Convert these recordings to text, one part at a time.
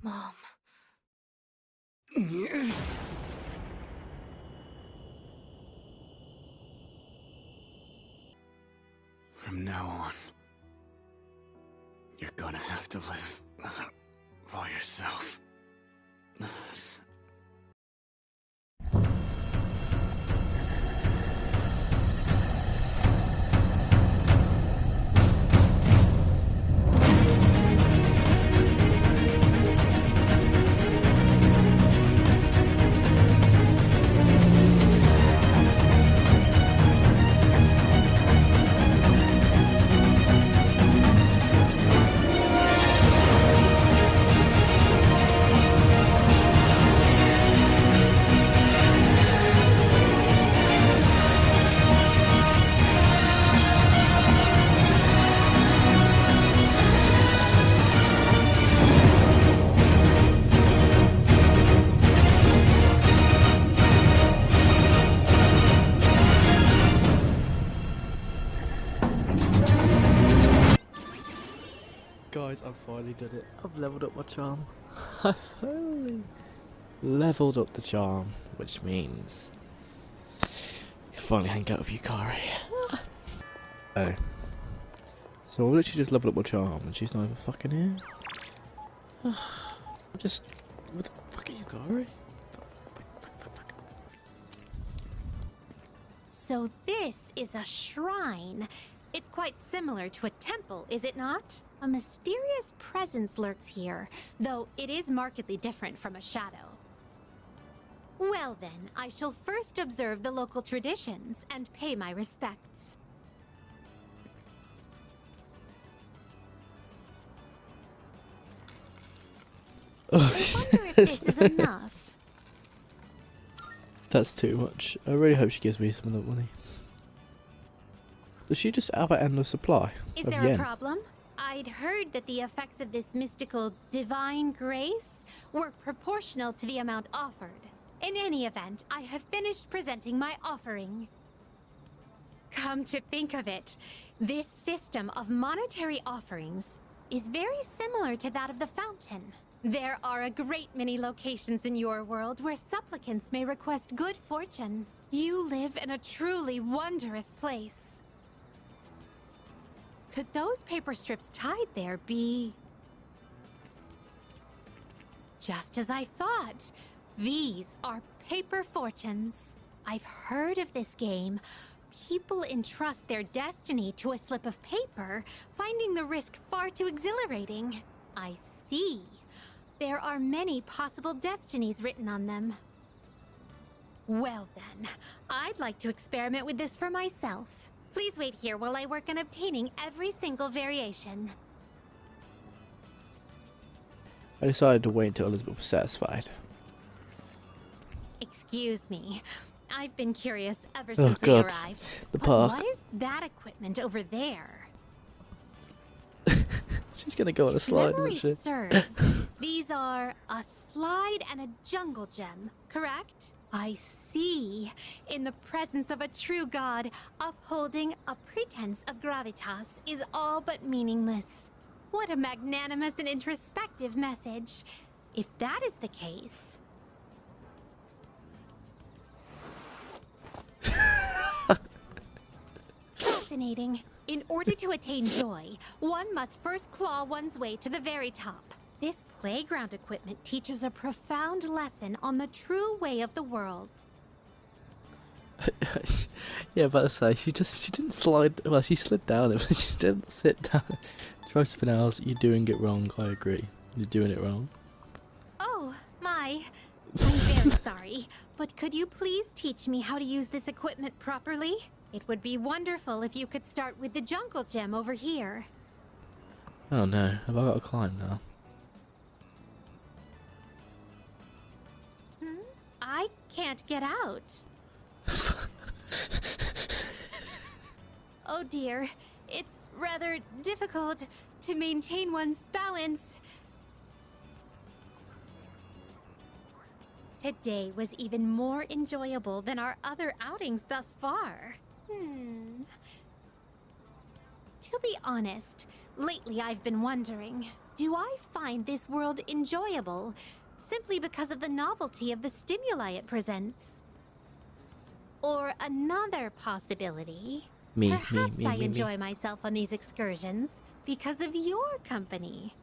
Mom. From now on, you're gonna have to live for yourself. Guys, I've finally done it. I've leveled up my charm. I finally leveled up the charm, which means I can finally hang out with Yukari. Oh. So I've literally just leveled up my charm and she's not even fucking here. I'm just... What the fuck is Yukari? So this is a shrine. It's quite similar to a temple, is it not? A mysterious presence lurks here, though it is markedly different from a shadow. Well then, I shall first observe the local traditions and pay my respects. I wonder if this is enough. That's too much. I really hope she gives me some of the money. Does she just have an endless supply Is of there yen? a problem? I'd heard that the effects of this mystical divine grace were proportional to the amount offered. In any event, I have finished presenting my offering. Come to think of it, this system of monetary offerings is very similar to that of the fountain. There are a great many locations in your world where supplicants may request good fortune. You live in a truly wondrous place. Could those paper strips tied there be... Just as I thought. These are paper fortunes. I've heard of this game. People entrust their destiny to a slip of paper, finding the risk far too exhilarating. I see. There are many possible destinies written on them. Well then, I'd like to experiment with this for myself. Please wait here while I work on obtaining every single variation. I decided to wait until Elizabeth was satisfied. Excuse me. I've been curious ever since we God. arrived. The But park. what is that equipment over there? She's gonna go on a slide, Memory isn't she? serves. These are a slide and a jungle gem, correct? I see. In the presence of a true god, upholding a pretense of gravitas is all but meaningless. What a magnanimous and introspective message. If that is the case... Fascinating. In order to attain joy, one must first claw one's way to the very top. This playground equipment teaches a profound lesson on the true way of the world. Yeah, but I say she didn't slide. Well, she slid down it, but she didn't sit down. Try something else. You're doing it wrong. I agree. You're doing it wrong. Oh, my. I'm very sorry, but could you please teach me how to use this equipment properly? It would be wonderful if you could start with the jungle gem over here. Oh no, have I got to climb now? I can't get out. Oh dear, it's rather difficult to maintain one's balance. Today was even more enjoyable than our other outings thus far. To be honest, lately I've been wondering, do I find this world enjoyable simply because of the novelty of the stimuli it presents? Or another possibility, perhaps I enjoy myself on these excursions because of your company.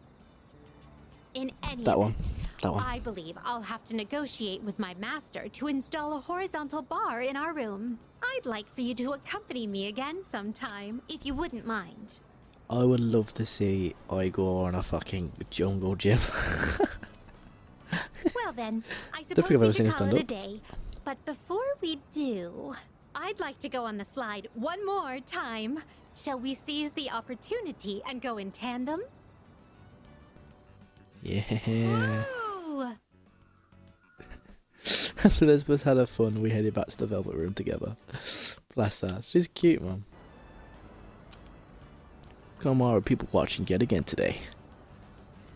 In any event, I believe I'll have to negotiate with my master to install a horizontal bar in our room. I'd like for you to accompany me again sometime, if you wouldn't mind. I would love to see Igor on a fucking jungle gym. Well then, I suppose we should call it a day. But before we do, I'd like to go on the slide one more time. Shall we seize the opportunity and go in tandem? Yeah. Woo! After Lesbos had her fun, we headed back to the Velvet Room together. Bless her. She's cute, man. Come on, people watching yet again today.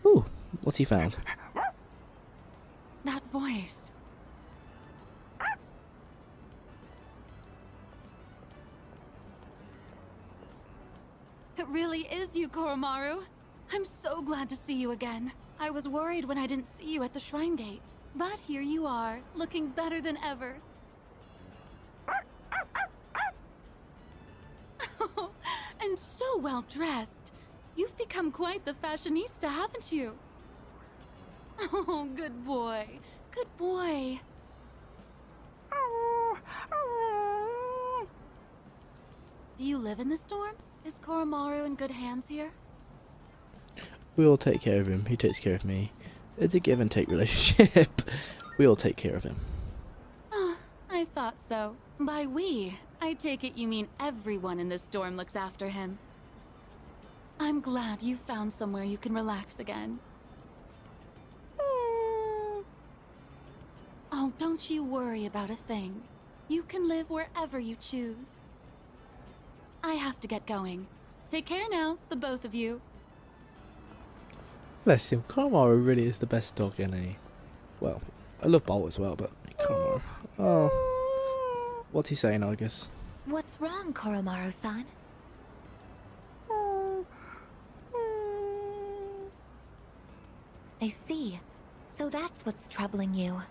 Ooh, what's he found? That voice. It really is you, Koromaru. I'm so glad to see you again. I was worried when I didn't see you at the shrine gate. But here you are, looking better than ever. And so well dressed. You've become quite the fashionista, haven't you? Oh, good boy. Good boy. Do you live in the storm? Is Koromaru in good hands here? We all take care of him. He takes care of me. It's a give and take relationship. We all take care of him. Oh, I thought so. By we, I take it you mean everyone in this storm looks after him. I'm glad you found somewhere you can relax again. Oh, don't you worry about a thing. You can live wherever you choose. I have to get going. Take care now, the both of you. Bless him. Koromaru really is the best dog in a... Well, I love Bolt as well, but Koromaru. Oh. What's he saying, I guess? What's wrong, Koromaru-san? I see. So that's what's troubling you.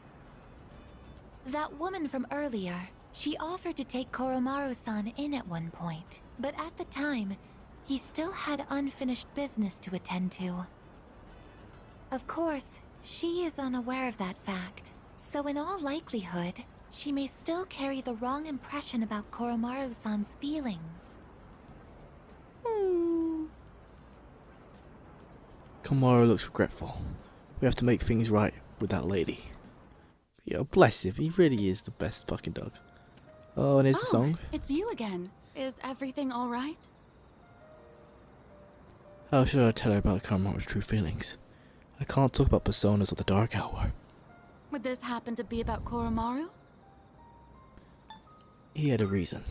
That woman from earlier, she offered to take Koromaru-san in at one point. But at the time, he still had unfinished business to attend to. Of course, she is unaware of that fact. So in all likelihood, she may still carry the wrong impression about Koromaru-san's feelings. Koromaru looks regretful. We have to make things right with that lady. Yeah, bless him. He really is the best fucking dog. Oh, and here's the song. It's you again. Is everything all right? How should I tell her about Koromaru's true feelings? I can't talk about personas or the Dark Hour. Would this happen to be about Koromaru? He had a reason.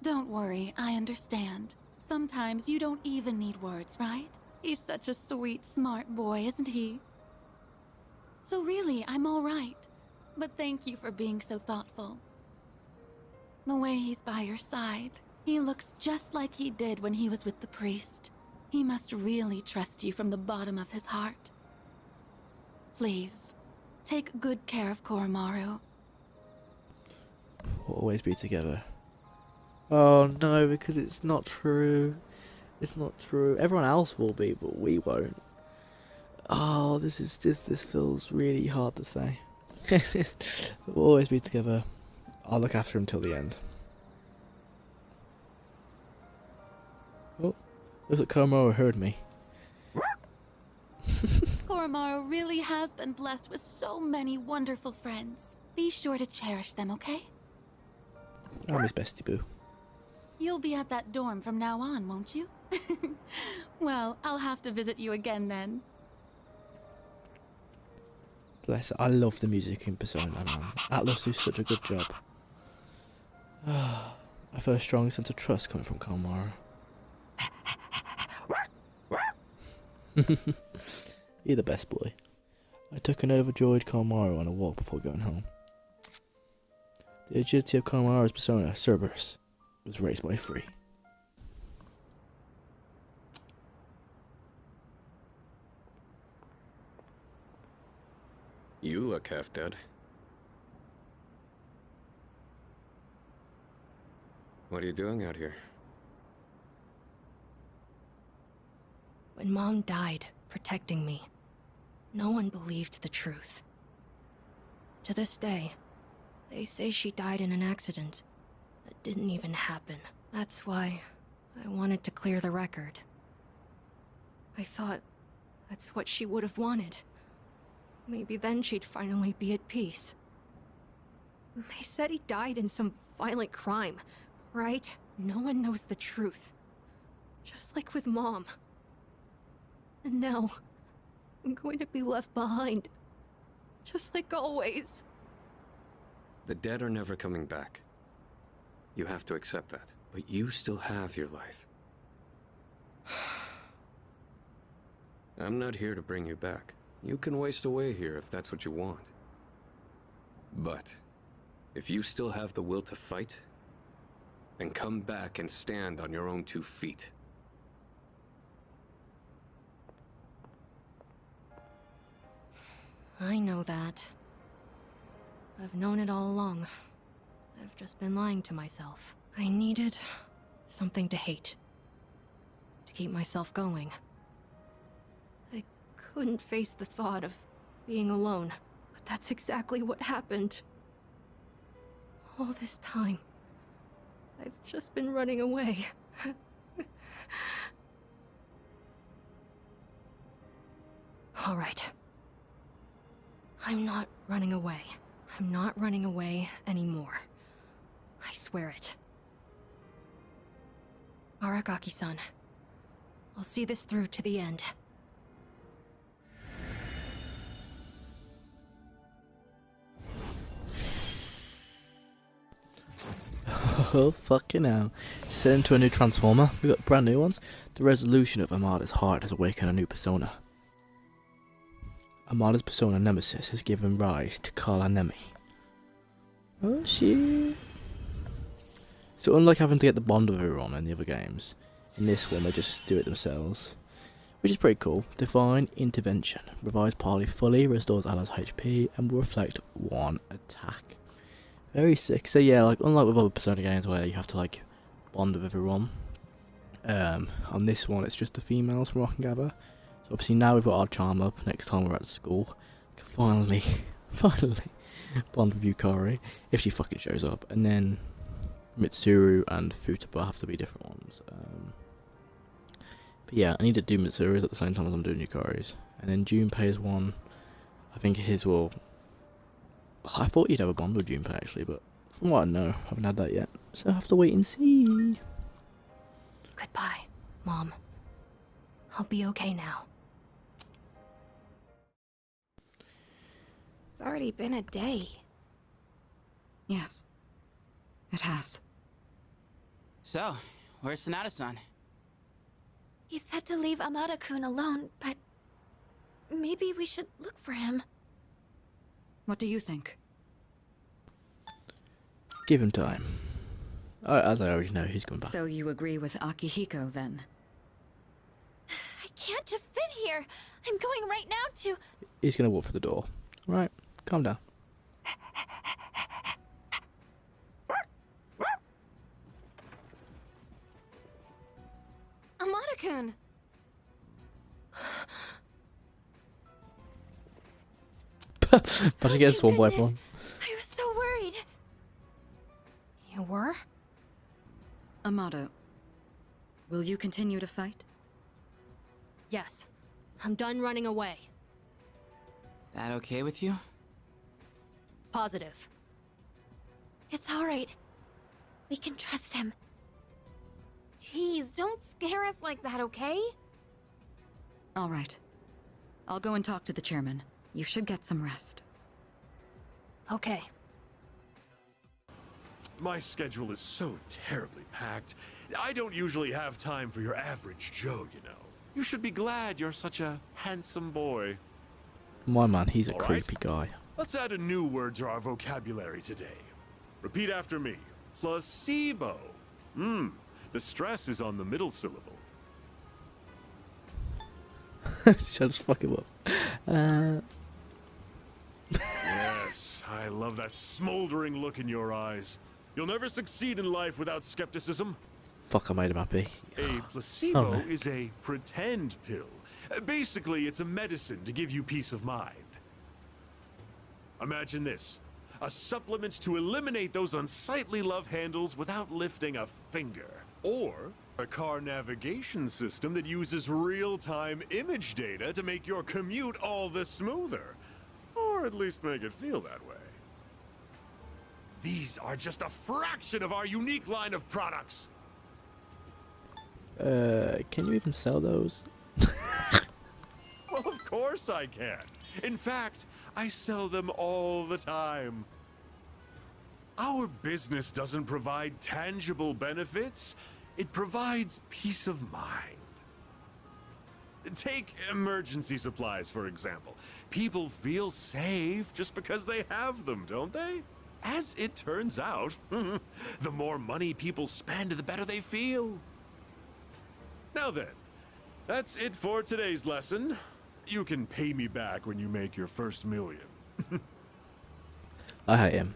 Don't worry, I understand. Sometimes you don't even need words, right? He's such a sweet, smart boy, isn't he? So really, I'm all right. But thank you for being so thoughtful. The way he's by your side, he looks just like he did when he was with the priest. He must really trust you from the bottom of his heart. Please, take good care of Koromaru. We'll always be together. Oh no, because it's not true. It's not true. Everyone else will be, but we won't. Oh, this feels really hard to say. We'll always be together. I'll look after him till the end. Oh, looks like Koromaru heard me. Koromaru really has been blessed with so many wonderful friends. Be sure to cherish them, okay? I'm his bestie boo. You'll be at that dorm from now on, won't you? Well, I'll have to visit you again then. Bless her. I love the music in Persona, man. Atlas do such a good job. I feel a strong sense of trust coming from Koromaru. You're the best boy. I took an overjoyed Koromaru on a walk before going home. The agility of Koromaru's persona, Cerberus, was raised by 3. You look half dead. What are you doing out here? When Mom died, protecting me, no one believed the truth. To this day, they say she died in an accident that didn't even happen. That's why I wanted to clear the record. I thought that's what she would have wanted. Maybe then she'd finally be at peace. They said he died in some violent crime, right? No one knows the truth. Just like with Mom. And now, I'm going to be left behind. Just like always. The dead are never coming back. You have to accept that. But you still have your life. I'm not here to bring you back. You can waste away here if that's what you want. But, if you still have the will to fight, then come back and stand on your own 2 feet. I know that. I've known it all along. I've just been lying to myself. I needed something to hate. To keep myself going. I couldn't face the thought of being alone. But that's exactly what happened. All this time, I've just been running away. All right. I'm not running away. I'm not running away anymore. I swear it. Aragaki-san, I'll see this through to the end. Oh, fucking hell. Set into a new transformer. We got brand new ones. The resolution of Amada's heart has awakened a new persona. Amada's persona Nemesis has given rise to Carla Nemi. Oh shit. So unlike having to get the bond of everyone in the other games, in this one they just do it themselves. Which is pretty cool. Divine Intervention. Revives party fully, restores allies HP, and will reflect 1 attack. Very sick. So yeah, like unlike with other Persona games where you have to like bond with everyone, on this one it's just the females from what I can gather. So obviously now we've got our charm up, next time we're at school, we can finally bond with Yukari, if she fucking shows up, and then Mitsuru and Futaba have to be different ones. But yeah, I need to do Mitsuru's at the same time as I'm doing Yukari's. And then Junpei's one, I think his will... I thought you'd have a bond with Junpei actually, but from what I know, I haven't had that yet. So I have to wait and see. Goodbye, Mom. I'll be okay now. It's already been a day. Yes, it has. So, where's Sonata-san? He said to leave Amada-kun alone, but maybe we should look for him. What do you think? Give him time. As I already know, he's coming back. So you agree with Akihiko, then? I can't just sit here. I'm going right now to... He's gonna walk through the door. Right, calm down. Amada-kun! About to get swarmed by everyone. I was so worried. You were? Amada, will you continue to fight? Yes. I'm done running away. That okay with you? Positive. It's all right. We can trust him. Jeez, don't scare us like that, okay? All right. I'll go and talk to the chairman. You should get some rest. Okay. My schedule is so terribly packed. I don't usually have time for your average Joe, you know. You should be glad you're such a handsome boy. My man, he's a All right. creepy guy. Let's add a new word to our vocabulary today. Repeat after me. Placebo. The stress is on the middle syllable. Shall I just fuck him up? I love that smoldering look in your eyes. You'll never succeed in life without skepticism. Fuck, I made him happy. A placebo Oh, no. is a pretend pill. Basically, it's a medicine to give you peace of mind. Imagine this. A supplement to eliminate those unsightly love handles without lifting a finger. Or a car navigation system that uses real-time image data to make your commute all the smoother. Or at least make it feel that way. These are just a fraction of our unique line of products. Can you even sell those? Well, of course I can. In fact, I sell them all the time. Our business doesn't provide tangible benefits. It provides peace of mind. Take emergency supplies, for example. People feel safe just because they have them, don't they? As it turns out, the more money people spend, the better they feel. Now then, that's it for today's lesson. You can pay me back when you make your first million. I hate him.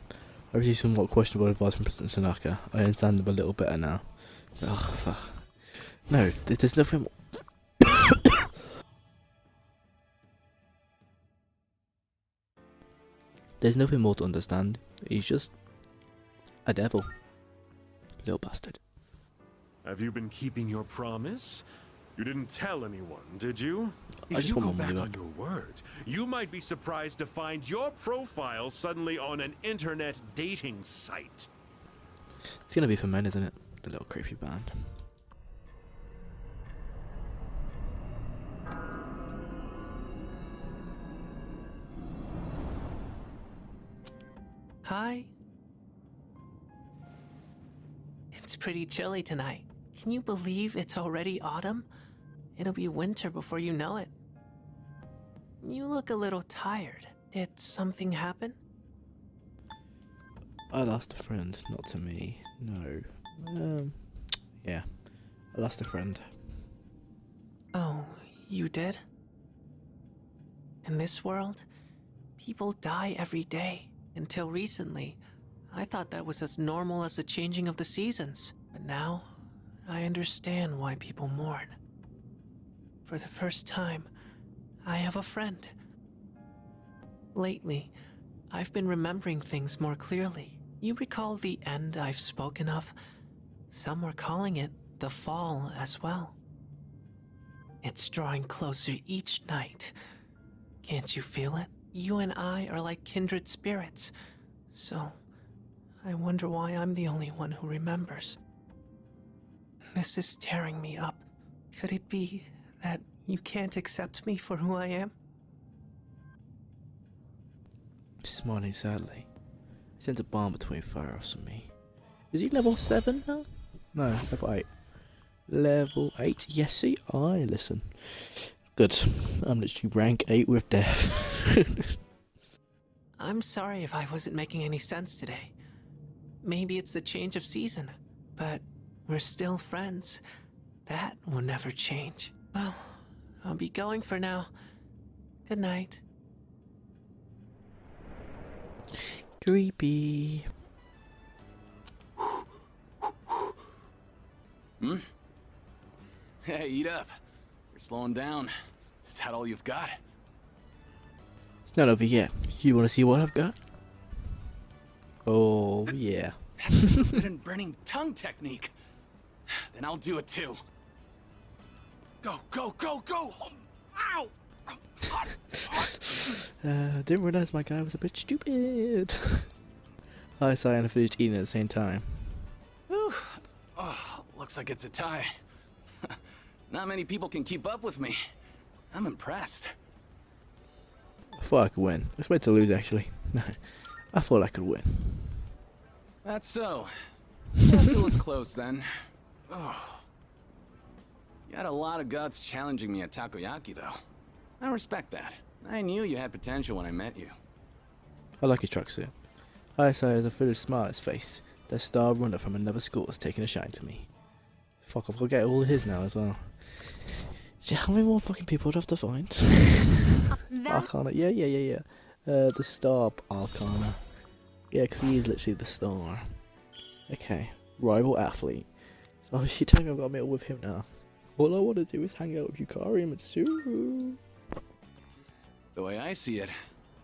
I received some more questionable advice from President Tanaka. I understand him a little better now. Ugh, fuck. No, there's nothing. There's nothing more to understand. He's just a devil. Little bastard. Have you been keeping your promise? You didn't tell anyone, did you? I If just you want go my money back on back. your word, you might be surprised to find your profile suddenly on an internet dating site. It's gonna be for men, isn't it? The little creepy band. Hi. It's pretty chilly tonight. Can you believe it's already autumn? It'll be winter before you know it. You look a little tired. Did something happen? I lost a friend, not to me. No. Yeah. I lost a friend. Oh, you did? In this world, people die every day. Until recently, I thought that was as normal as the changing of the seasons. But now, I understand why people mourn. For the first time, I have a friend. Lately, I've been remembering things more clearly. You recall the end I've spoken of? Some were calling it the fall as well. It's drawing closer each night. Can't you feel it? You and I are like kindred spirits. So, I wonder why I'm the only one who remembers. This is tearing me up. Could it be that you can't accept me for who I am? Smiling sadly. He sent a bomb between Pharos and me. Is he level 7 now? No, level 8. Level 8? Yes, see? I listen. Good. I'm literally rank 8 with death. I'm sorry if I wasn't making any sense today. Maybe it's the change of season, but we're still friends. That will never change. Well, I'll be going for now. Good night. Creepy. Hey, eat up. You're slowing down. Is that all you've got? It's not over yet. You want to see what I've got? Oh, yeah. That's a forbidden burning tongue technique. Then I'll do it too. Go, go, go, go! Ow! Didn't realize my guy was a bit stupid. I sigh and I finished eating at the same time. Whew. Oh, looks like it's a tie. Not many people can keep up with me. I'm impressed. I thought I could win. I expected to lose, actually. No, I thought I could win. That's so. Guess it was close then. Oh. You had a lot of guts challenging me at Takoyaki, though. I respect that. I knew you had potential when I met you. I like his tracksuit. I sigh as I feel a smile on his face. That star runner from another school is taking a shine to me. Fuck, I've got to get all of his now as well. How many more fucking people would I have to find? Arcana, yeah. The star Arcana. Yeah, because he is literally the star. Okay, rival athlete. So she telling me I've got to meet up with him now. All I want to do is hang out with Yukari and Mitsuru. The way I see it,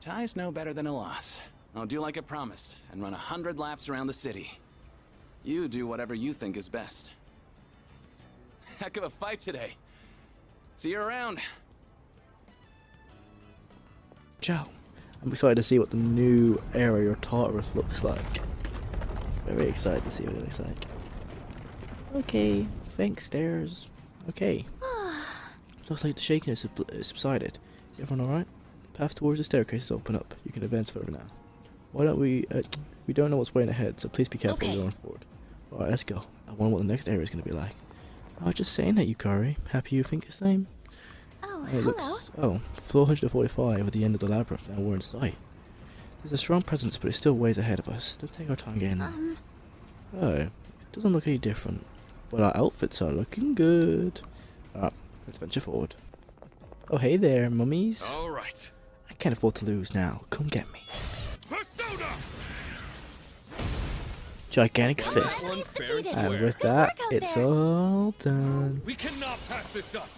tie's no better than a loss. I'll do like I promised and run 100 laps around the city. You do whatever you think is best. Heck of a fight today. See you around. Ciao. I'm excited to see what the new area of Tartarus looks like. Very excited to see what it looks like. Okay, thanks, stairs. Okay. Looks like the shaking has subsided. Is everyone alright? Path towards the staircase is open up. You can advance further now. Why don't we... we don't know what's waiting ahead, so please be careful going forward. Alright, let's go. I wonder what the next area is going to be like. I was just saying that, Yukari. Happy you think the same? Oh, It looks... Oh, floor 145 at the end of the labyrinth. Now we're in sight. There's a strong presence, but it's still ways ahead of us. Let's take our time getting there. Oh, it doesn't look any different. But our outfits are looking good. Alright, let's venture forward. Oh, hey there, mummies. Alright. I can't afford to lose now. Come get me. Persona! Gigantic fist. And with that, it's all done. We cannot pass this up.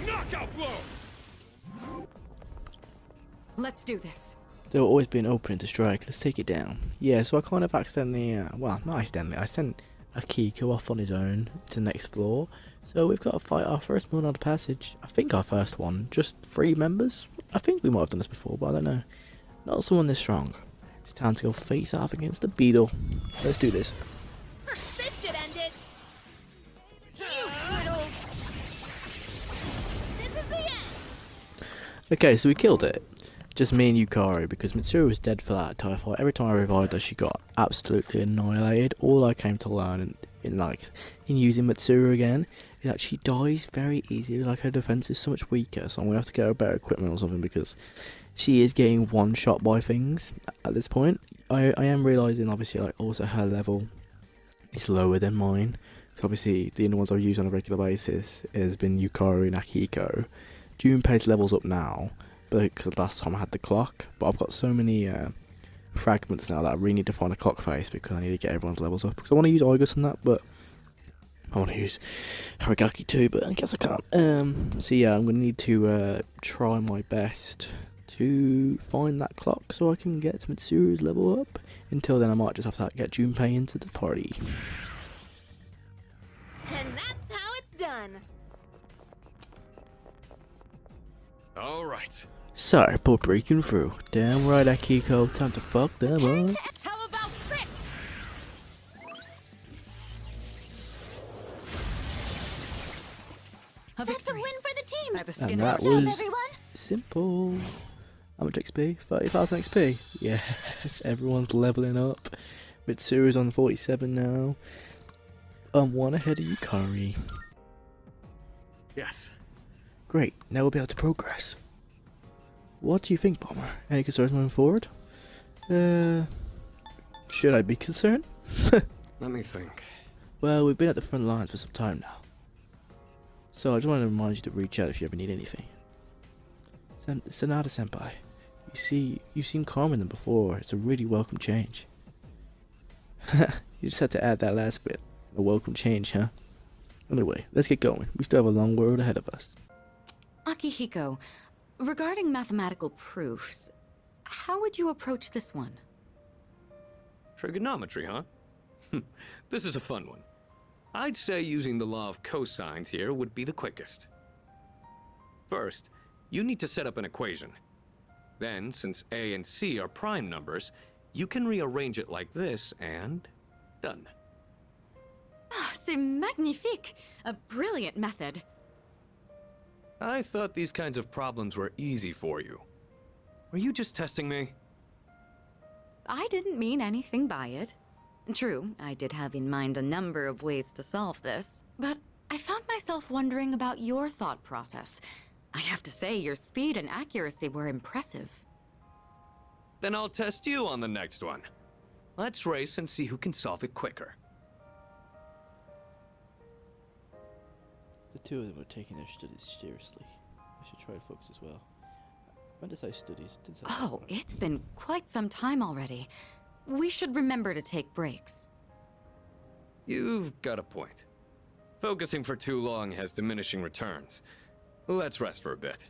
Knockout blow. Let's do this. There will always be an opening to strike. Let's take it down. Yeah, so I kind of accidentally, well, not accidentally, I sent Akihiko off on his own to the next floor. So we've got to fight our first one on the passage. I think our first one. Just 3 members? I think we might have done this before, but I don't know. Not someone this strong. It's time to go face off against the beetle. Let's do this. This should end it. You little. This is the end. Okay, so we killed it. Just me and Yukari, because Mitsuru was dead for that entire fight. Every time I revived her, she got absolutely annihilated. All I came to learn in using Mitsuru again is that she dies very easily. Like, her defense is so much weaker, so I'm gonna have to get her better equipment or something, because she is getting one shot by things at this point. I am realizing, obviously, like, also her level is lower than mine. So obviously the only ones I use on a regular basis has been Yukari and Akihiko. Junpei's level's up now, but because last time I had the clock, but I've got so many fragments now that I really need to find a clock face, because I need to get everyone's levels up. Because I want to use August on that, but I want to use Harigaki too, but I guess I can't. So yeah, I'm going to need to try my best to find that clock so I can get Mitsuru's level up. Until then, I might just have to get Junpei into the party. And that's how it's done. Alright. Sorry, but breaking through. Damn right, Akihiko. Time to fuck them up. How about Frick? That's a win for the team. By the skin And of our that teeth. was simple. How much XP? 30,000 XP. Yes, everyone's leveling up. Mitsuru's on 47 now. I'm 1 ahead of Yukari. Yes. Great, now we'll be able to progress. What do you think, Bomber? Any concerns moving forward? Should I be concerned? Let me think. Well, we've been at the front lines for some time now. So I just wanted to remind you to reach out if you ever need anything. Sanada Senpai, you seem calmer than before. It's a really welcome change. You just had to add that last bit. A welcome change, huh? Anyway, let's get going. We still have a long road ahead of us. Akihiko, regarding mathematical proofs, how would you approach this one? Trigonometry, huh? This is a fun one. I'd say using the law of cosines here would be the quickest. First, you need to set up an equation. Then, since A and C are prime numbers, you can rearrange it like this and... done. Ah, c'est magnifique! A brilliant method. I thought these kinds of problems were easy for you. Were you just testing me? I didn't mean anything by it. True, I did have in mind a number of ways to solve this, but I found myself wondering about your thought process. I have to say, your speed and accuracy were impressive. Then I'll test you on the next one. Let's race and see who can solve it quicker. The two of them are taking their studies seriously. I should try to focus as well. When did I say studies? Did I say Oh, work? it's been quite some time already. We should remember to take breaks. You've got a point. Focusing for too long has diminishing returns. Let's rest for a bit.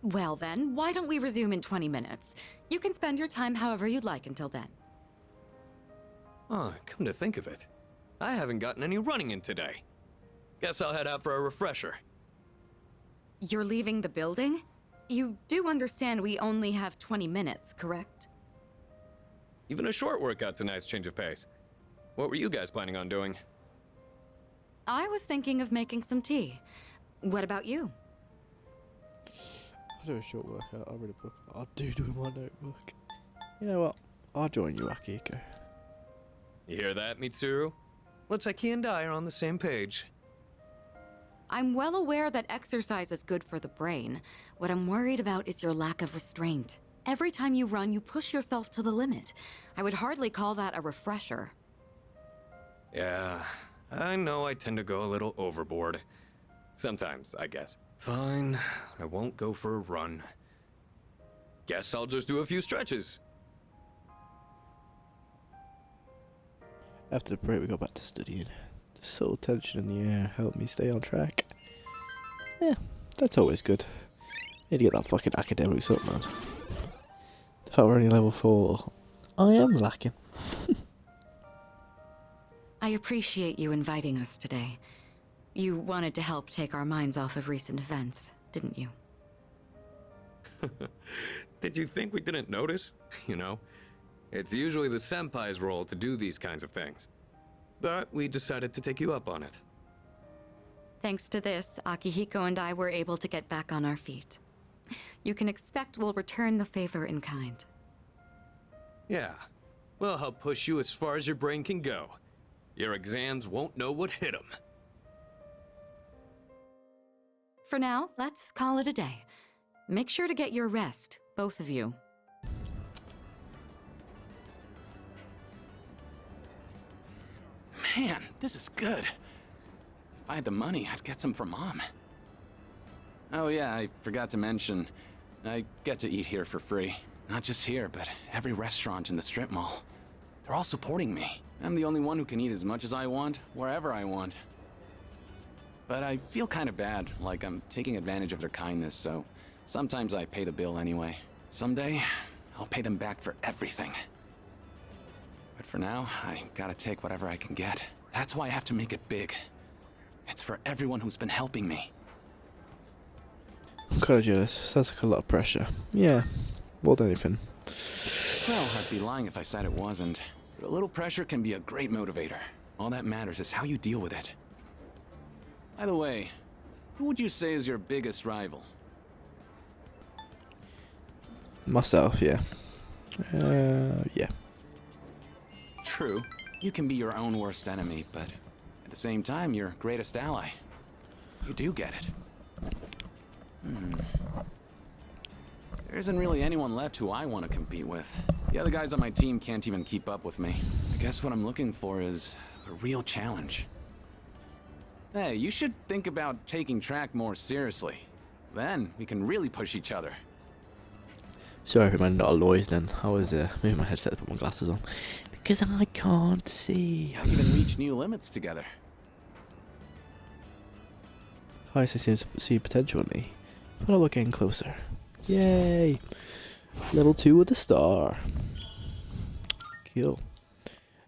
Well then, why don't we resume in 20 minutes? You can spend your time however you'd like until then. Oh, come to think of it, I haven't gotten any running in today. Guess I'll head out for a refresher. You're leaving the building? You do understand we only have 20 minutes, correct? Even a short workout's a nice change of pace. What were you guys planning on doing? I was thinking of making some tea. What about you? I'll do a short workout. I'll read a book. I'll do my notebook. You know what? I'll join you, Akihiko. You hear that, Mitsuru? Looks like he and I are on the same page. I'm well aware that exercise is good for the brain. What I'm worried about is your lack of restraint. Every time you run, you push yourself to the limit. I would hardly call that a refresher. Yeah, I know I tend to go a little overboard. Sometimes, I guess. Fine, I won't go for a run. Guess I'll just do a few stretches. After the break, we go back to studying. The subtle tension in the air helped me stay on track. Yeah, that's always good. Need to get that fucking academics up, man. The fact we're only level 4, I am lacking. I appreciate you inviting us today. You wanted to help take our minds off of recent events, didn't you? Did you think we didn't notice? You know, it's usually the senpai's role to do these kinds of things. But we decided to take you up on it. Thanks to this, Akihiko and I were able to get back on our feet. You can expect we'll return the favor in kind. Yeah, we'll help push you as far as your brain can go. Your exams won't know what hit them. For now, let's call it a day. Make sure to get your rest, both of you. Man, this is good. If I had the money, I'd get some for Mom. Oh yeah, I forgot to mention, I get to eat here for free. Not just here, but every restaurant in the strip mall. They're all supporting me. I'm the only one who can eat as much as I want, wherever I want. But I feel kind of bad, like I'm taking advantage of their kindness, so sometimes I pay the bill anyway. Someday, I'll pay them back for everything. But for now, I gotta take whatever I can get. That's why I have to make it big. It's for everyone who's been helping me. I'm kind of jealous. Sounds like a lot of pressure. Yeah, more than anything. Well, I'd be lying if I said it wasn't. But a little pressure can be a great motivator. All that matters is how you deal with it. By the way, who would you say is your biggest rival? Myself, yeah. Yeah. True. You can be your own worst enemy, but at the same time, your greatest ally. You do get it. There isn't really anyone left who I want to compete with. The other guys on my team can't even keep up with me. I guess what I'm looking for is a real challenge. Hey, you should think about taking track more seriously. Then we can really push each other. Sorry if I'm not a noise then. I was moving my headset to put my glasses on. Because I can't see. We even reach new limits together. Heisei seems to see potential in me. But we're getting closer. Yay! Level 2 with a star. Cool.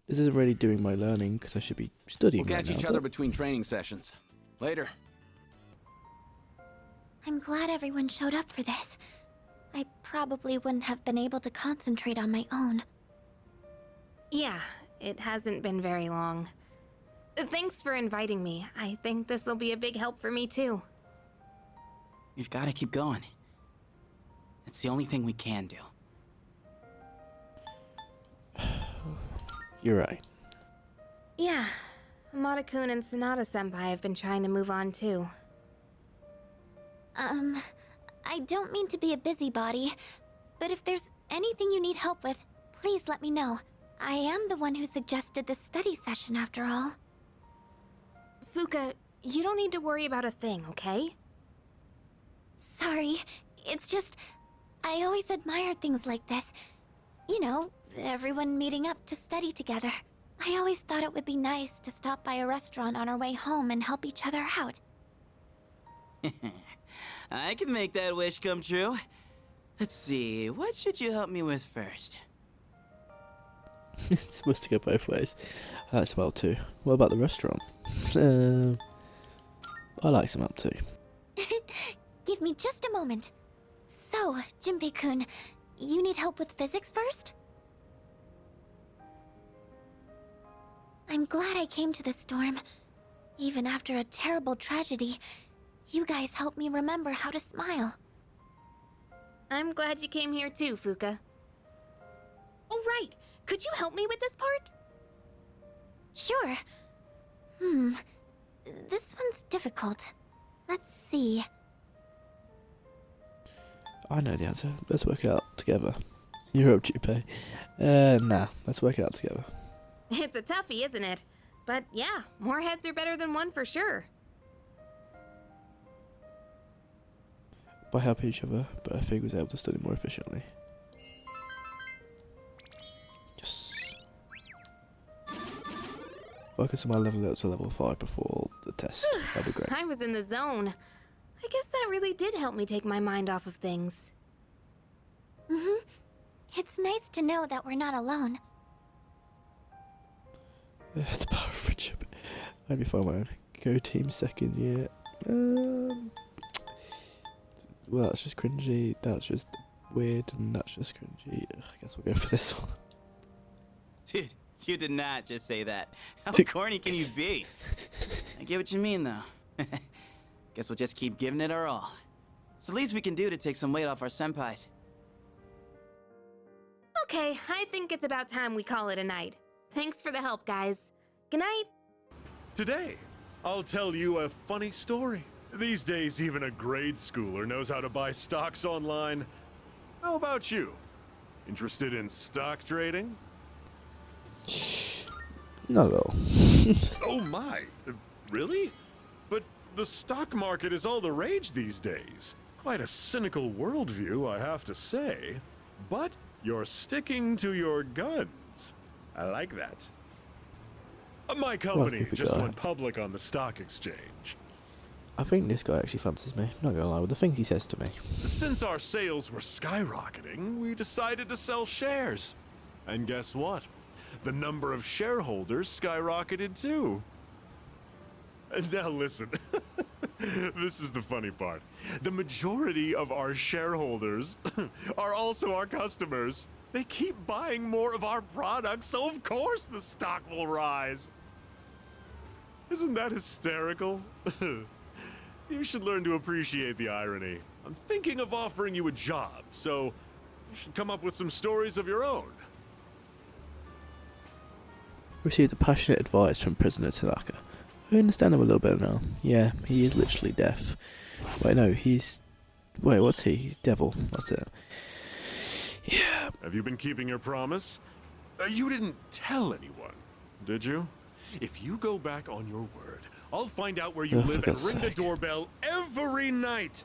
This isn't really doing my learning because I should be studying We'll right catch now, each other but between training sessions. Later. I'm glad everyone showed up for this. I probably wouldn't have been able to concentrate on my own. Yeah, it hasn't been very long. Thanks for inviting me. I think this will be a big help for me too. We've got to keep going. It's the only thing we can do. you're right. Yeah, Amada-kun and Sonata-senpai have been trying to move on too. I don't mean to be a busybody, but if there's anything you need help with, please let me know. I am the one who suggested this study session after all. Fuka, you don't need to worry about a thing, okay? Sorry, It's just, I always admired things like this. You know, everyone meeting up to study together. I always thought it would be nice to stop by a restaurant on our way home and help each other out. I can make that wish come true. Let's see, what should you help me with first? It's supposed to go both ways. That's well too. What about the restaurant? I like some up too. Give me just a moment. So, Junpei-kun, you need help with physics first? I'm glad I came to the storm. Even after a terrible tragedy, you guys helped me remember how to smile. I'm glad you came here too, Fuka. Oh, right! Could you help me with this part? Sure. This one's difficult. Let's see. I know the answer. Let's work it out together. You're up, Junpei. Nah, let's work it out together. It's a toughie, isn't it? But yeah, more heads are better than one for sure. By helping each other, but I think was able to study more efficiently. Yes. Focus on my level up to level 5 before the test. That'd be great. I was in the zone. I guess that really did help me take my mind off of things. It's nice to know that we're not alone. The power of friendship. I'd be fine, man. Go team second year. Well, that's just cringy. That's just weird, and that's just cringy. Ugh, I guess we'll go for this one. Dude, you did not just say that. How corny can you be? I get what you mean, though. Guess we'll just keep giving it our all. It's the least we can do to take some weight off our senpais. Okay, I think it's about time we call it a night. Thanks for the help, guys. Good night. Today, I'll tell you a funny story. These days, even a grade schooler knows how to buy stocks online. How about you? Interested in stock trading? Not at all. Oh my, really? But the stock market is all the rage these days. Quite a cynical worldview, I have to say. But you're sticking to your guns. I like that. My company just went public on the stock exchange. I think this guy actually fancies me. Not gonna lie with the things he says to me. Since our sales were skyrocketing, we decided to sell shares. And guess what? The number of shareholders skyrocketed too. And now listen, this is the funny part. The majority of our shareholders are also our customers. They keep buying more of our products, so of course the stock will rise. Isn't that hysterical? You should learn to appreciate the irony. I'm thinking of offering you a job, so you should come up with some stories of your own. Received a passionate advice from Prisoner Tanaka. I understand him a little bit now. Yeah, he is literally deaf. Wait, no, he's... Wait, what's he? He's devil. That's it. Yeah. Have you been keeping your promise? You didn't tell anyone, did you? If you go back on your word, I'll find out where you live and ring the doorbell every night.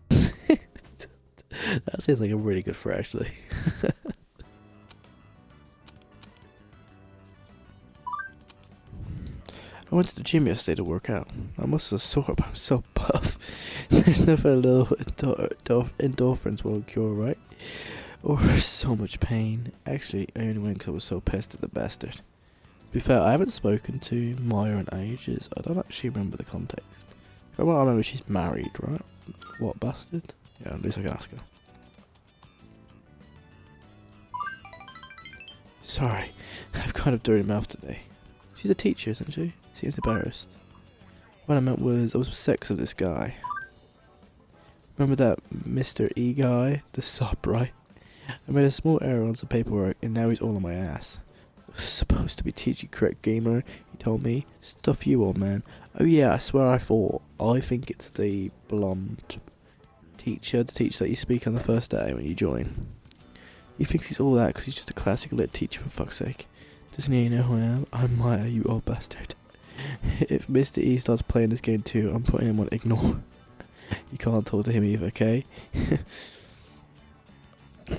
That seems like a really good threat, actually. I went to the gym yesterday to work out. I must have sore, but I'm so buff. There's nothing a little endorphins won't cure, right? Or so much pain. Actually, I only went because I was so pissed at the bastard. To be fair, I haven't spoken to Maya in ages. I don't actually remember the context. From what I remember, she's married, right? What bastard? Yeah, at least I can ask her. Sorry, I've kind of dirty mouth today. She's a teacher, isn't she? Seems embarrassed. What I meant was, I was obsessed with this guy. Remember that Mr. E guy? The sub, right? I made a small error on some paperwork, and now he's all on my ass. I was supposed to be teaching correct gamer, he told me. Stuff you, old man. Oh yeah, I swear I thought. I think it's the blonde teacher, the teacher that you speak on the first day when you join. He thinks he's all that because he's just a classic lit teacher, for fuck's sake. Doesn't he know who I am? I'm Maya, you old bastard. If Mr. E starts playing this game too, I'm putting him on ignore. You can't talk to him either, okay?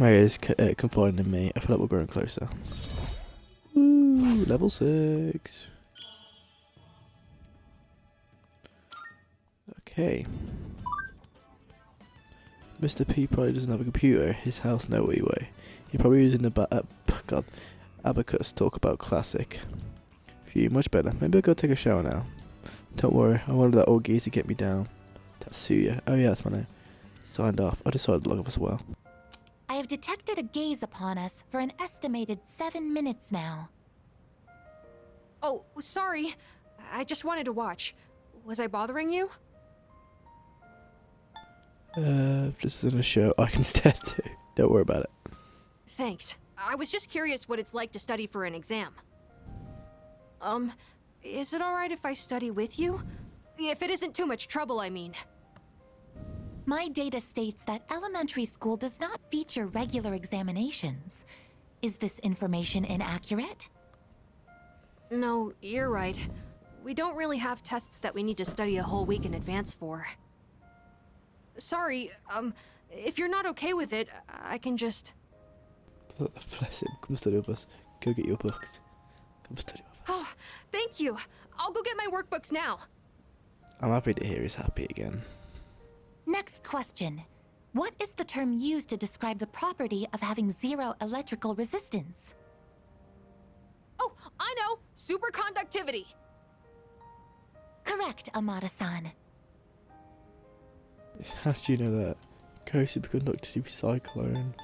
Mary is confiding in me. I feel like we're growing closer. Ooh, level 6. Okay. Mr. P probably doesn't have a computer. His house no way. He's probably using the abacus to talk about classic. Phew, much better. Maybe I'll go take a shower now. Don't worry, I wanted that old geezer to get me down. Tatsuya. Oh yeah, that's my name. Signed off. I decided to log off as well. I have detected a gaze upon us for an estimated 7 minutes now. Oh, sorry. I just wanted to watch. Was I bothering you? Just in a show I can stare to. Don't worry about it. Thanks. I was just curious what it's like to study for an exam. Is it alright if I study with you? If it isn't too much trouble, I mean. My data states that elementary school does not feature regular examinations. Is this information inaccurate? No, you're right. We don't really have tests that we need to study a whole week in advance for. Sorry, if you're not okay with it, I can just... Bless him. Come study with us. Go get your books. Come study with us. Oh, thank you. I'll go get my workbooks now. I'm happy to hear he's happy again. Next question. What is the term used to describe the property of having zero electrical resistance? Oh, I know! Superconductivity! Correct, Amada-san. How did you know that? Go superconductive cyclone.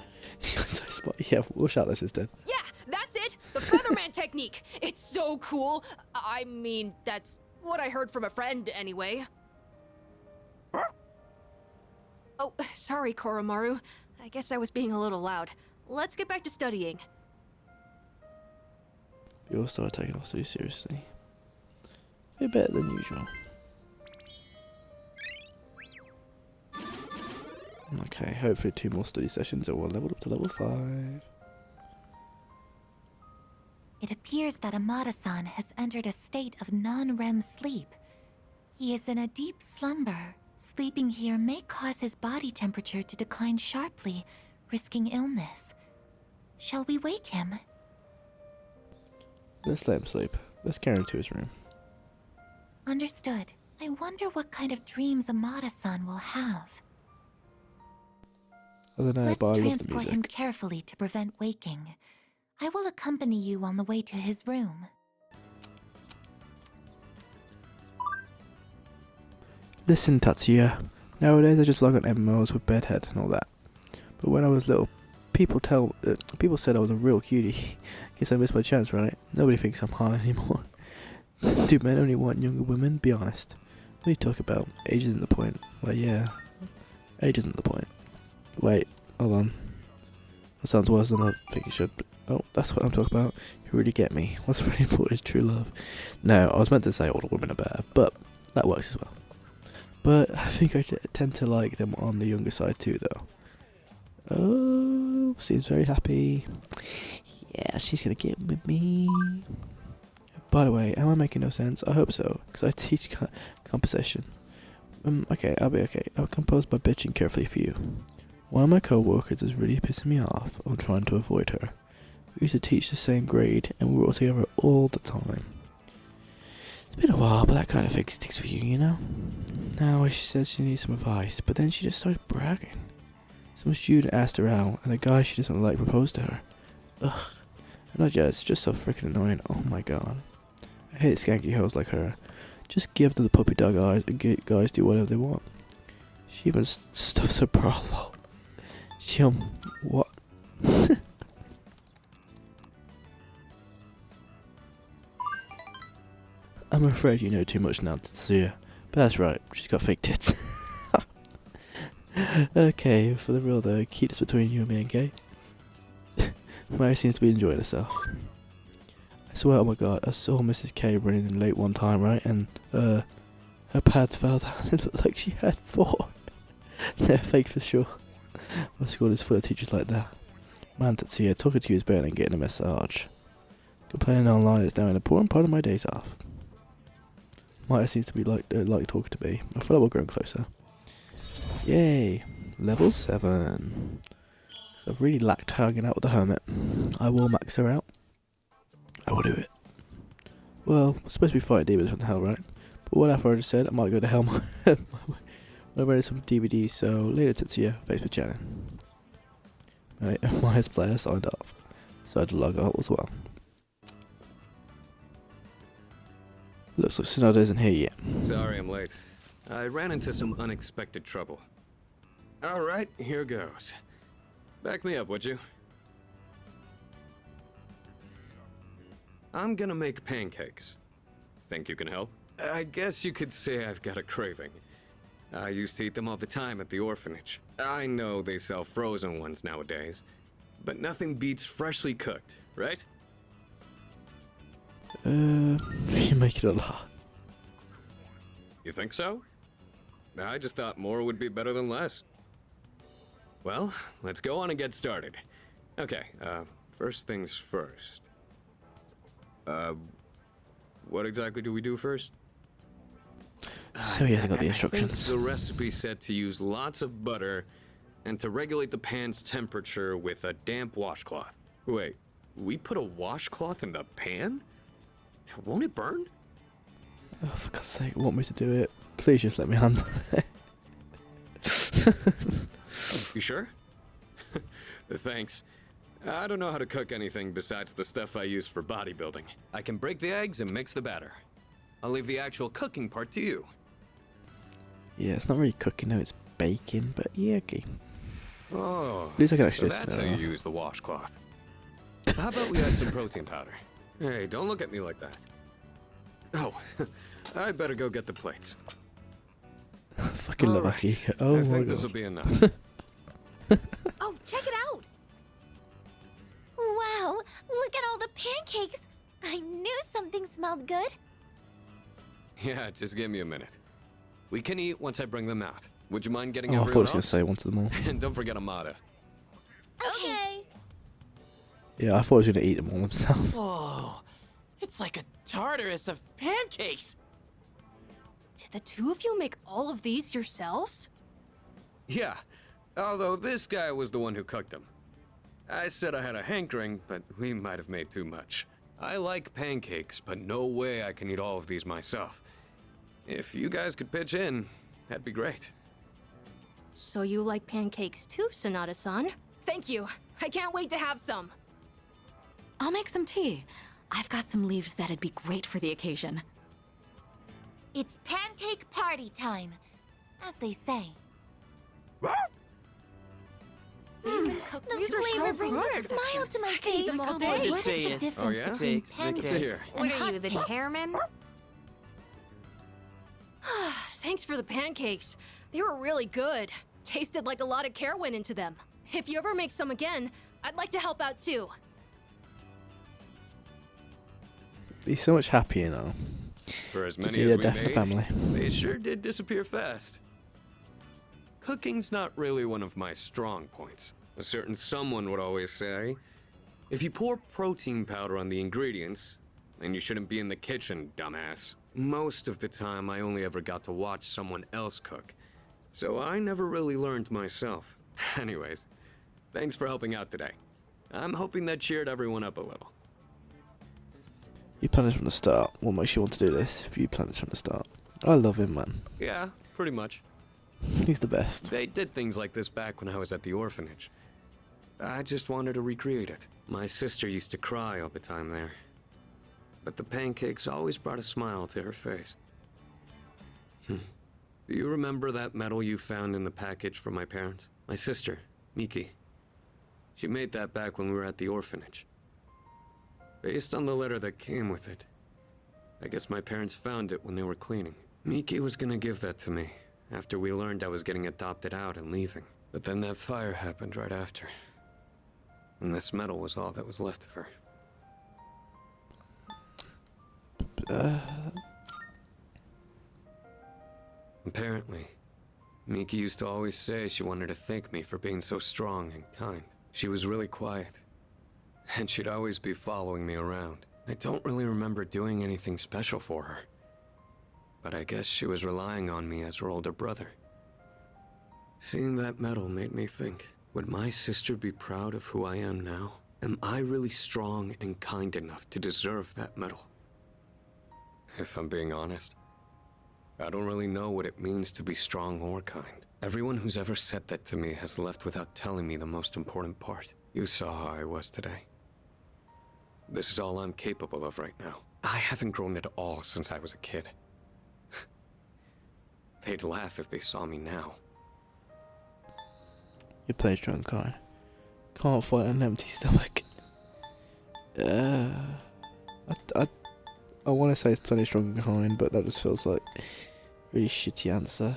You're so smart. Yeah, we'll shout this instead. Yeah, that's it! The Featherman technique! It's so cool! I mean, that's what I heard from a friend, anyway. Oh, sorry, Koromaru. I guess I was being a little loud. Let's get back to studying. We all started taking our studies seriously. A bit better than usual. Okay, hopefully 2 more study sessions and we'll level up to level 5. It appears that Amada-san has entered a state of non-REM sleep. He is in a deep slumber. Sleeping here may cause his body temperature to decline sharply, risking illness. Shall we wake him? Let's let him sleep. Let's carry him to his room. Understood. I wonder what kind of dreams Amada-san will have. I don't know, Let's but I love the transport him music. carefully to prevent waking. I will accompany you on the way to his room. Listen, Tatsuya. Nowadays I just log on MMOs with bedhead and all that. But when I was little, people said I was a real cutie. Guess I missed my chance, right? Nobody thinks I'm hot anymore. Do men only want younger women? Be honest. What are you talking about? Age isn't the point. Well, yeah. Age isn't the point. Wait, hold on. That sounds worse than I think it should. But, oh, that's what I'm talking about. You really get me. What's really important is true love. No, I was meant to say older women are better, but that works as well. But I think I tend to like them on the younger side too, though. Oh, seems very happy. Yeah, she's gonna get with me. By the way, am I making no sense? I hope so, because I teach composition. Okay, I'll be okay. I'll compose by bitching carefully for you. One of my co-workers is really pissing me off. I'm trying to avoid her. We used to teach the same grade, and we were all together all the time. It's been a while, but that kind of thing sticks with you, you know? Now, she said she needs some advice, but then she just started bragging. Some student asked her out, and a guy she doesn't like proposed to her. Ugh. I'm not jealous, it's just so freaking annoying. Oh my god. I hate skanky hoes like her. Just give them the puppy dog eyes and get guys do whatever they want. She even stuffs her bra. What? I'm afraid you know too much now, Tatsuya. But that's right, she's got fake tits. Okay, for the real though, keep this between you and me, okay? Mary seems to be enjoying herself. I swear, oh my god, I saw Mrs. K running in late one time, right? And, her pads fell down. It looked like she had 4. They're fake for sure. My school is full of teachers like that. Man, Tatsuya, talking to you is better than getting a massage. Complaining online is now an important part of my days off. Maya seems to be like talking to me. I feel like we're growing closer. Yay! Level 7. So I've really lacked hanging out with the hermit. I will max her out. I will do it. Well, I'm supposed to be fighting demons from hell, right? But whatever I just said, I might go to hell. I've read some DVDs, so later Tetsuya, thanks for chatting. Right, my player signed off, so I had to log out as well. Looks like Sonata isn't here yet. Sorry I'm late. I ran into some unexpected trouble. Alright, here goes. Back me up, would you? I'm gonna make pancakes. Think you can help? I guess you could say I've got a craving. I used to eat them all the time at the orphanage. I know they sell frozen ones nowadays, but nothing beats freshly cooked, right? You make it a lot. You think so? I just thought more would be better than less. Well, let's go on and get started. Okay, first things first. What exactly do we do first? So he hasn't got the I think instructions. the recipe said to use lots of butter and to regulate the pan's temperature with a damp washcloth. Wait, we put a washcloth in the pan? Won't it burn? Oh, for God's sake, want me to do it? Please just let me handle it. You sure? Thanks. I don't know how to cook anything besides the stuff I use for bodybuilding. I can break the eggs and mix the batter. I'll leave the actual cooking part to you. Yeah, it's not really cooking, no, it's baking, but yeah, okay. Oh, At least I can actually so that's how you use the washcloth. How about we add some protein powder? Hey, don't look at me like that. Oh, I better go get the plates. Fucking love Alright, Akihiko. Oh I my think this God. will be enough. Oh, check it out! Wow, look at all the pancakes! I knew something smelled good. Yeah, just give me a minute. We can eat once I bring them out. Would you mind getting Oh, I everyone thought I was going to else? say once them all. And don't forget Amada. Okay. Yeah, I thought I was going to eat them all myself. Whoa, it's like a Tartarus of pancakes. Did the two of you make all of these yourselves? Yeah, although this guy was the one who cooked them. I said I had a hankering, but we might have made too much. I like pancakes, but no way I can eat all of these myself. If you guys could pitch in, that'd be great. So you like pancakes too, Sonata-san? Thank you. I can't wait to have some. I'll make some tea. I've got some leaves that'd be great for the occasion. It's pancake party time, as they say. The flavor brings a smile to my face. them all day. What Just is say the it. difference Oh, yeah? between Pancakes, good to pancakes hear. and What are you, the hotcakes? chairman? Thanks for the pancakes. They were really good. Tasted like a lot of care went into them. If you ever make some again, I'd like to help out too. He's so much happier now. For as To many see as a we death in the made, family. they sure did disappear fast. Cooking's not really one of my strong points. A certain someone would always say, if you pour protein powder on the ingredients, then you shouldn't be in the kitchen, dumbass. Most of the time, I only ever got to watch someone else cook, so I never really learned myself. Anyways, thanks for helping out today. I'm hoping that cheered everyone up a little. You planned this from the start. What makes you want to do this if you planned this from the start? I love him, man. Yeah, pretty much. He's the best. They did things like this back when I was at the orphanage. I just wanted to recreate it. My sister used to cry all the time there. But the pancakes always brought a smile to her face. Do you remember that medal you found in the package from my parents? My sister, Miki. She made that back when we were at the orphanage. Based on the letter that came with it. I guess my parents found it when they were cleaning. Miki was gonna give that to me after we learned I was getting adopted out and leaving. But then that fire happened right after. And this medal was all that was left of her. Apparently, Miki used to always say she wanted to thank me for being so strong and kind. She was really quiet, and she'd always be following me around. I don't really remember doing anything special for her, but I guess she was relying on me as her older brother. Seeing that medal made me think, would my sister be proud of who I am now? Am I really strong and kind enough to deserve that medal? If I'm being honest, I don't really know what it means to be strong or kind. Everyone who's ever said that to me has left without telling me the most important part. You saw how I was today. This is all I'm capable of right now. I haven't grown at all since I was a kid. They'd laugh if they saw me now. You play strong card. Can't fight an empty stomach. I want to say it's plenty strong and kind, but that just feels like a really shitty answer.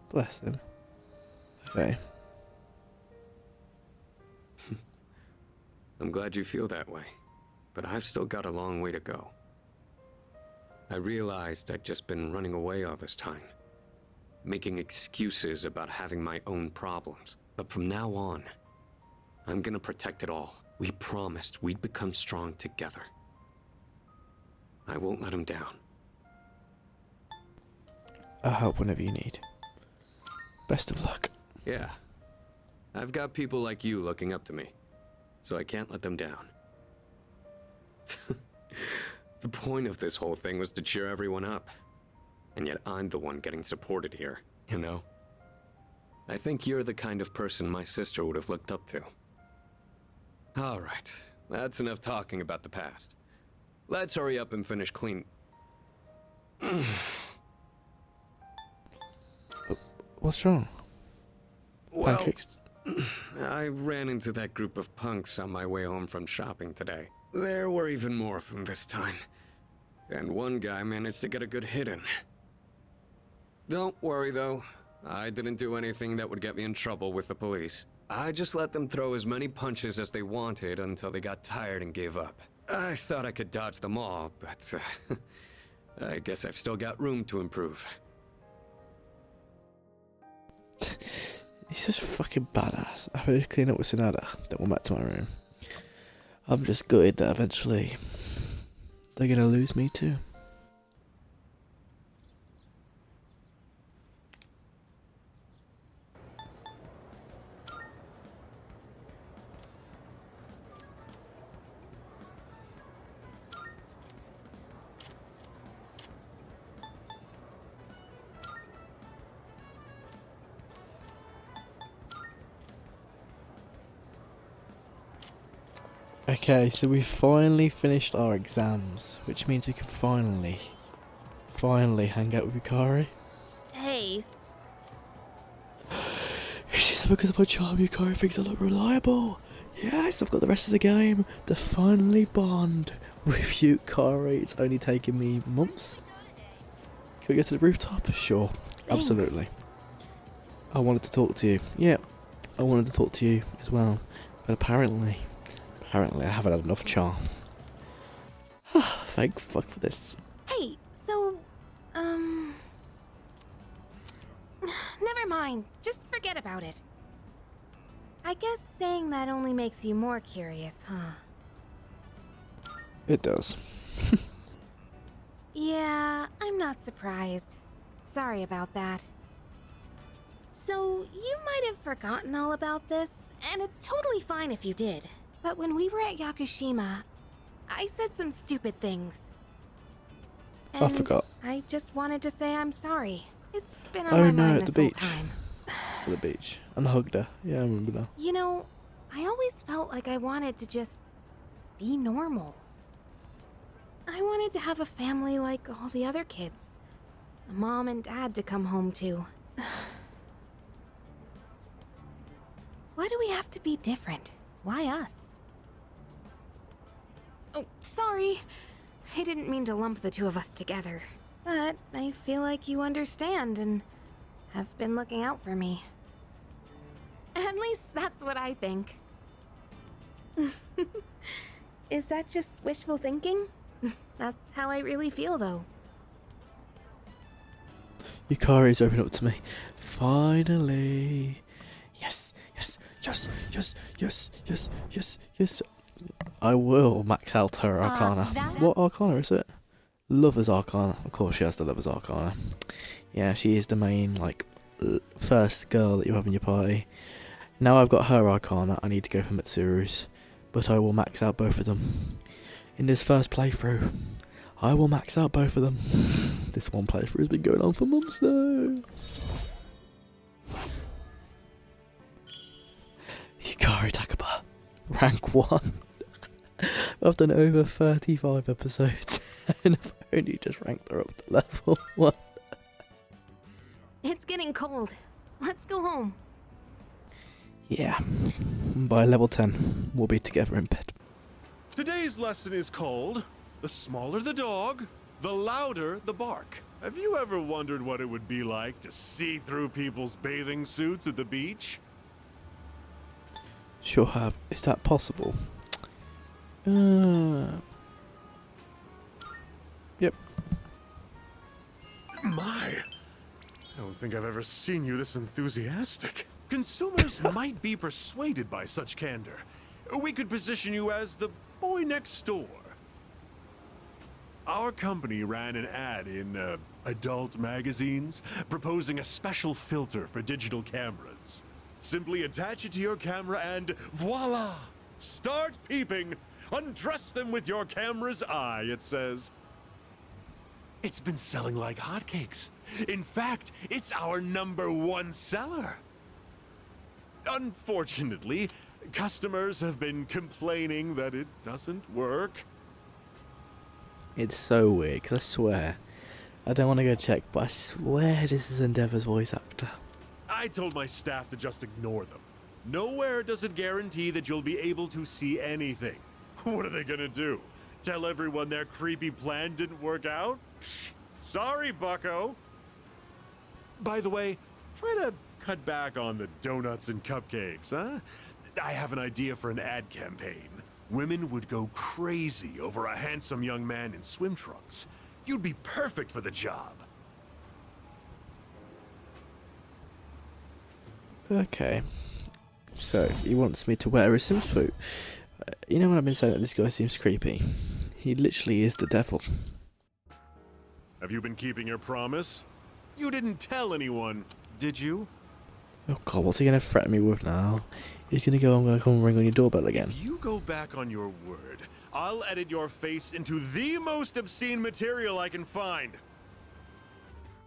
Bless him. Okay. I'm glad you feel that way, but I've still got a long way to go. I realized I'd just been running away all this time, making excuses about having my own problems. But from now on, I'm gonna protect it all. We promised we'd become strong together. I won't let him down. I'll help whenever you need. Best of luck. Yeah. I've got people like you looking up to me, so I can't let them down. The point of this whole thing was to cheer everyone up. And yet I'm the one getting supported here, you know? I think you're the kind of person my sister would have looked up to. All right, that's enough talking about the past. Let's hurry up and finish clean. What's wrong? Well, Pancakes. I ran into that group of punks on my way home from shopping today. There were even more of them this time. And one guy managed to get a good hit in. Don't worry though, I didn't do anything that would get me in trouble with the police. I just let them throw as many punches as they wanted until they got tired and gave up. I thought I could dodge them all, but I guess I've still got room to improve. He's just fucking badass. I finished cleaning up with Sonata, then went back to my room. I'm just gutted that eventually they're gonna lose me too. Okay, so we finally finished our exams, which means we can finally hang out with Yukari. Hey. Is it because of my charm Yukari thinks I look reliable? Yes, I've got the rest of the game to finally bond with Yukari. It's only taken me months. Can we go to the rooftop? Sure, absolutely. I wanted to talk to you. Yeah, I wanted to talk to you as well, but apparently I haven't had enough charm. Thank fuck for this. Hey, so, never mind. Just forget about it. I guess saying that only makes you more curious, huh? It does. Yeah, I'm not surprised. Sorry about that. So, you might have forgotten all about this, and it's totally fine if you did. But when we were at Yakushima, I said some stupid things. And I forgot. I just wanted to say I'm sorry. It's been on Oh my no, mind at the this whole beach. time. At the beach. And I hugged her. Yeah, I remember now. You know, I always felt like I wanted to just be normal. I wanted to have a family like all the other kids. A mom and dad to come home to. Why do we have to be different? Why us? Oh, sorry. I didn't mean to lump the two of us together. But I feel like you understand and have been looking out for me. At least that's what I think. Is that just wishful thinking? That's how I really feel, though. Yukari's opened up to me. Finally. Yes. I will max out her Arcana. What Arcana is it? Lover's Arcana. Of course she has the Lover's Arcana. Yeah, she is the main, like, first girl that you have in your party. Now I've got her Arcana, I need to go for Mitsuru's, but I will max out both of them. In this first playthrough, I will max out both of them. This one playthrough has been going on for months now. Yukari Takaba, rank 1. I've done over 35 episodes and I've only just ranked her up to level 1. It's getting cold. Let's go home. Yeah, by level 10, we'll be together in bed. Today's lesson is called The Smaller the Dog, the Louder the Bark. Have you ever wondered what it would be like to see through people's bathing suits at the beach? Sure have. Is that possible? Yep. My, I don't think I've ever seen you this enthusiastic. Consumers might be persuaded by such candor. We could position you as the boy next door. Our company ran an ad in adult magazines proposing a special filter for digital cameras. Simply attach it to your camera and voila! Start peeping! Undress them with your camera's eye, it says. It's been selling like hotcakes. In fact, it's our #1 seller. Unfortunately, customers have been complaining that it doesn't work. It's so weird, because I swear, I don't want to go check, but I swear this is Endeavor's voice actor. I told my staff to just ignore them. Nowhere does it guarantee that you'll be able to see anything. What are they gonna do? Tell everyone their creepy plan didn't work out? Psh, sorry, bucko. By the way, try to cut back on the donuts and cupcakes, huh? I have an idea for an ad campaign. Women would go crazy over a handsome young man in swim trunks. You'd be perfect for the job. Okay. So, he wants me to wear a swimsuit. You know when I've been saying that this guy seems creepy? He literally is the devil. Have you been keeping your promise? You didn't tell anyone, did you? Oh god, what's he gonna threaten me with now? He's gonna go, I'm gonna come ring on your doorbell again. If you go back on your word, I'll edit your face into the most obscene material I can find.